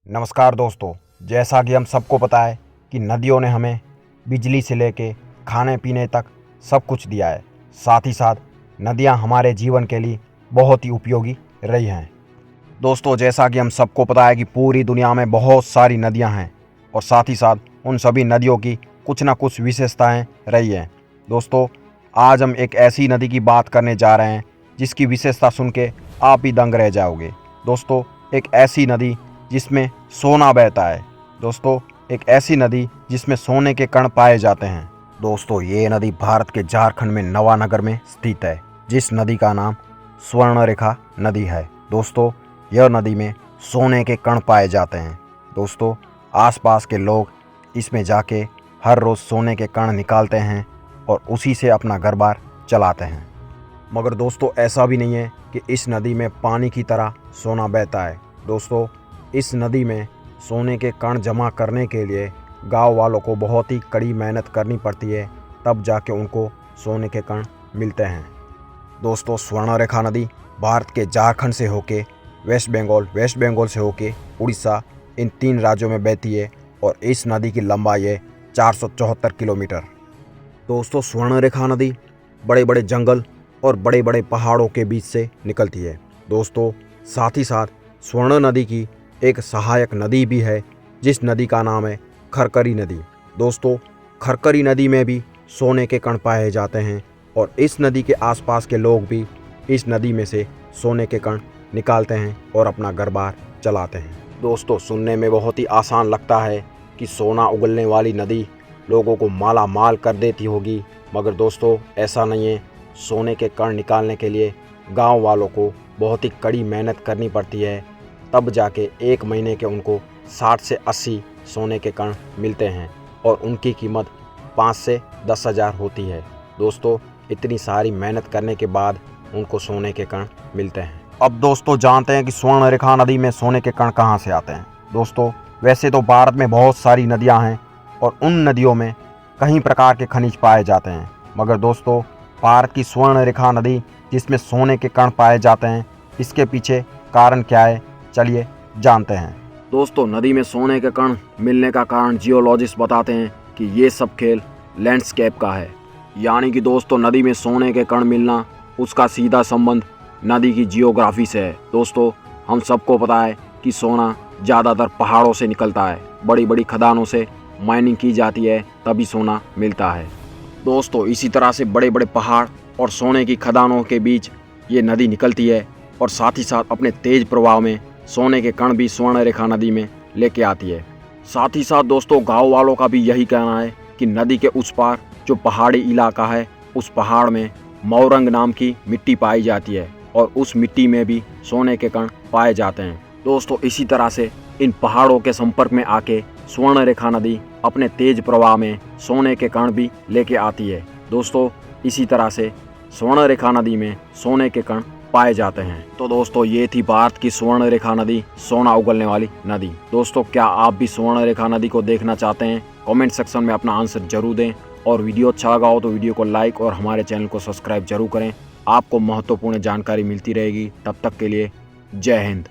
नमस्कार दोस्तों, जैसा कि हम सबको पता है कि नदियों ने हमें बिजली से लेके खाने पीने तक सब कुछ दिया है। साथ ही साथ नदियां हमारे जीवन के लिए बहुत ही उपयोगी रही हैं। दोस्तों, जैसा कि हम सबको पता है कि पूरी दुनिया में बहुत सारी नदियां हैं और साथ ही साथ उन सभी नदियों की कुछ ना कुछ विशेषताएं रही हैं। दोस्तों, आज हम एक ऐसी नदी की बात करने जा रहे हैं जिसकी विशेषता सुन के आप ही दंग रह जाओगे। दोस्तों, एक ऐसी नदी जिसमें सोना बहता है। दोस्तों, एक ऐसी नदी जिसमें सोने के कण पाए जाते हैं। दोस्तों, ये नदी भारत के झारखंड में नवानगर में स्थित है, जिस नदी का नाम स्वर्णरेखा नदी है। दोस्तों, यह नदी में सोने के कण पाए जाते हैं। दोस्तों, आसपास के लोग इसमें जाके हर रोज़ सोने के कण निकालते हैं और उसी से अपना घर बार चलाते हैं। मगर दोस्तों, ऐसा भी नहीं है कि इस नदी में पानी की तरह सोना बहता है। दोस्तों, इस नदी में सोने के कण जमा करने के लिए गांव वालों को बहुत ही कड़ी मेहनत करनी पड़ती है, तब जाके उनको सोने के कण मिलते हैं। दोस्तों, स्वर्णरेखा नदी भारत के झारखंड से होके वेस्ट बंगाल से होके उड़ीसा, इन 3 राज्यों में बहती है और इस नदी की लंबाई है 474 किलोमीटर। दोस्तों, स्वर्णरेखा नदी बड़े बड़े जंगल और बड़े बड़े पहाड़ों के बीच से निकलती है। दोस्तों, साथ ही साथ स्वर्ण नदी की एक सहायक नदी भी है, जिस नदी का नाम है खरकरी नदी। दोस्तों, खरकरी नदी में भी सोने के कण पाए जाते हैं और इस नदी के आसपास के लोग भी इस नदी में से सोने के कण निकालते हैं और अपना घर बार चलाते हैं। दोस्तों, सुनने में बहुत ही आसान लगता है कि सोना उगलने वाली नदी लोगों को माला माल कर देती होगी, मगर दोस्तों, ऐसा नहीं है। सोने के कण निकालने के लिए गांव वालों को बहुत ही कड़ी मेहनत करनी पड़ती है, तब जाके 1 महीने के उनको 60 से 80 सोने के कण मिलते हैं और उनकी कीमत 5 से 10 हज़ार होती है। दोस्तों, इतनी सारी मेहनत करने के बाद उनको सोने के कण मिलते हैं। अब दोस्तों, जानते हैं कि स्वर्णरेखा नदी में सोने के कण कहाँ से आते हैं। दोस्तों, वैसे तो भारत में बहुत सारी नदियाँ हैं और उन नदियों में कई प्रकार के खनिज पाए जाते हैं, मगर दोस्तों, भारत की स्वर्णरेखा नदी जिसमें सोने के कण पाए जाते हैं, इसके पीछे कारण क्या है, चलिए जानते हैं। दोस्तों, नदी में सोने के कण मिलने का कारण जियोलॉजिस्ट बताते हैं कि ये सब खेल लैंडस्केप का है। यानी कि दोस्तों, नदी में सोने के कण मिलना, उसका सीधा संबंध नदी की जियोग्राफी से है। दोस्तों, हम सबको पता है कि सोना ज़्यादातर पहाड़ों से निकलता है। बड़ी बड़ी खदानों से माइनिंग की जाती है, तभी सोना मिलता है। दोस्तों, इसी तरह से बड़े बड़े पहाड़ और सोने की खदानों के बीच ये नदी निकलती है और साथ ही साथ अपने तेज प्रवाह में सोने के कण भी स्वर्णरेखा नदी में लेके आती है। साथ ही साथ दोस्तों, गांव वालों का भी यही कहना है कि नदी के उस पार जो पहाड़ी इलाका है, उस पहाड़ में मौरंग नाम की मिट्टी पाई जाती है और उस मिट्टी में भी सोने के कण पाए जाते हैं। दोस्तों, इसी तरह से इन पहाड़ों के संपर्क में आके स्वर्णरेखा नदी अपने तेज प्रवाह में सोने के कण भी लेके आती है। दोस्तों, इसी तरह से स्वर्णरेखा नदी में सोने के कण पाए जाते हैं। तो दोस्तों, ये थी भारत की स्वर्णरेखा नदी, सोना उगलने वाली नदी। दोस्तों, क्या आप भी स्वर्णरेखा नदी को देखना चाहते हैं? कमेंट सेक्शन में अपना आंसर जरूर दें और वीडियो अच्छा लगा हो तो वीडियो को लाइक और हमारे चैनल को सब्सक्राइब जरूर करें। आपको महत्वपूर्ण जानकारी मिलती रहेगी। तब तक के लिए जय हिंद।